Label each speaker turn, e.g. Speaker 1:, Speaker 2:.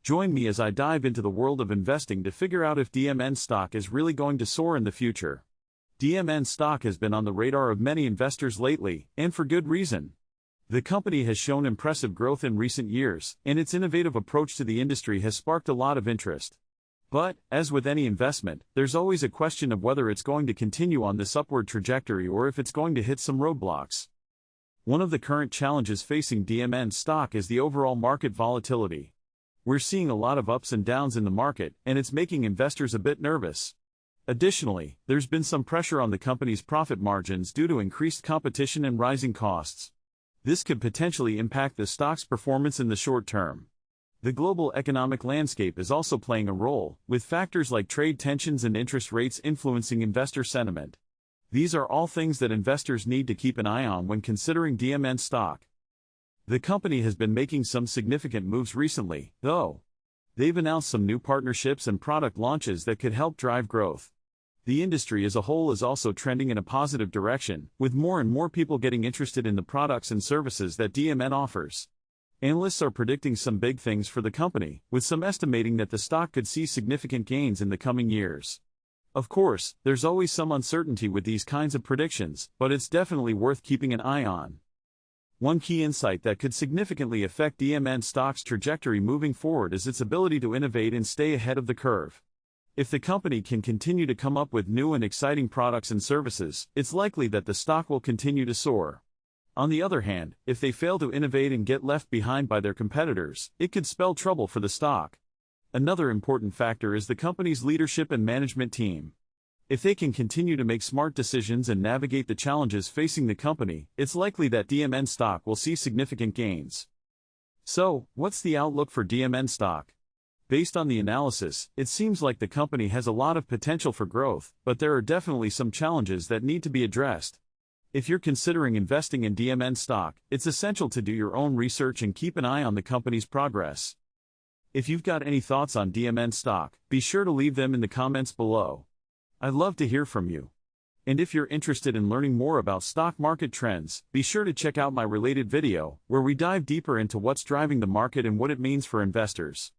Speaker 1: Join me as I dive into the world of investing to figure out if DMN stock is really going to soar in the future. DMN stock has been on the radar of many investors lately, and for good reason. The company has shown impressive growth in recent years, and its innovative approach to the industry has sparked a lot of interest. But, as with any investment, there's always a question of whether it's going to continue on this upward trajectory or if it's going to hit some roadblocks. One of the current challenges facing DMN stock is the overall market volatility. We're seeing a lot of ups and downs in the market, and it's making investors a bit nervous. Additionally, there's been some pressure on the company's profit margins due to increased competition and rising costs. This could potentially impact the stock's performance in the short term. The global economic landscape is also playing a role, with factors like trade tensions and interest rates influencing investor sentiment. These are all things that investors need to keep an eye on when considering DMN stock. The company has been making some significant moves recently, though. They've announced some new partnerships and product launches that could help drive growth. The industry as a whole is also trending in a positive direction, with more and more people getting interested in the products and services that DMN offers. Analysts are predicting some big things for the company, with some estimating that the stock could see significant gains in the coming years. Of course, there's always some uncertainty with these kinds of predictions, but it's definitely worth keeping an eye on. One key insight that could significantly affect DMN stock's trajectory moving forward is its ability to innovate and stay ahead of the curve. If the company can continue to come up with new and exciting products and services, it's likely that the stock will continue to soar. On the other hand, if they fail to innovate and get left behind by their competitors, it could spell trouble for the stock. Another important factor is the company's leadership and management team. If they can continue to make smart decisions and navigate the challenges facing the company, it's likely that DMN stock will see significant gains. So, what's the outlook for DMN stock? Based on the analysis, it seems like the company has a lot of potential for growth, but there are definitely some challenges that need to be addressed. If you're considering investing in DMN stock, it's essential to do your own research and keep an eye on the company's progress. If you've got any thoughts on DMN stock, be sure to leave them in the comments below. I'd love to hear from you. And if you're interested in learning more about stock market trends, be sure to check out my related video, where we dive deeper into what's driving the market and what it means for investors.